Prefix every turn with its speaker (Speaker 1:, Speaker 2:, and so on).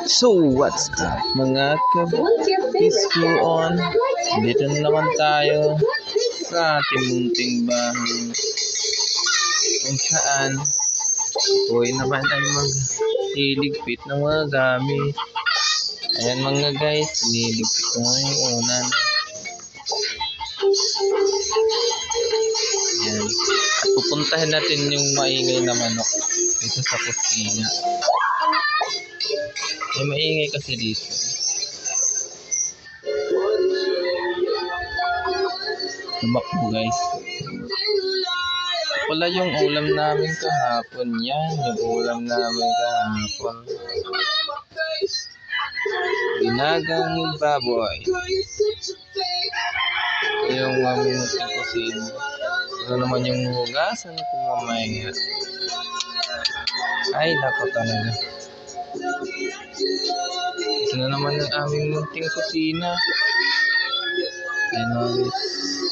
Speaker 1: So what's up mga ka-isko-on? Dito na naman tayo sa ating munting bahay kung saan ako'y naman ay maghiligpit ng mga gamit. Ayan mga guys, niligpit ko nga yung unan. Ayan. At pupuntahan natin yung maingay na manok dito sa kusina. May maingay kasi dito. Tumakbo guys. Wala yung ulam namin kahapon. Yan, yung ulam namin kahapon. Binagang baboy. Yung mamunting kusina. Ano naman yung hugasan ko mamaya. Ay, nako talaga. Ito na naman ang aming munting kusina. Ayan guys.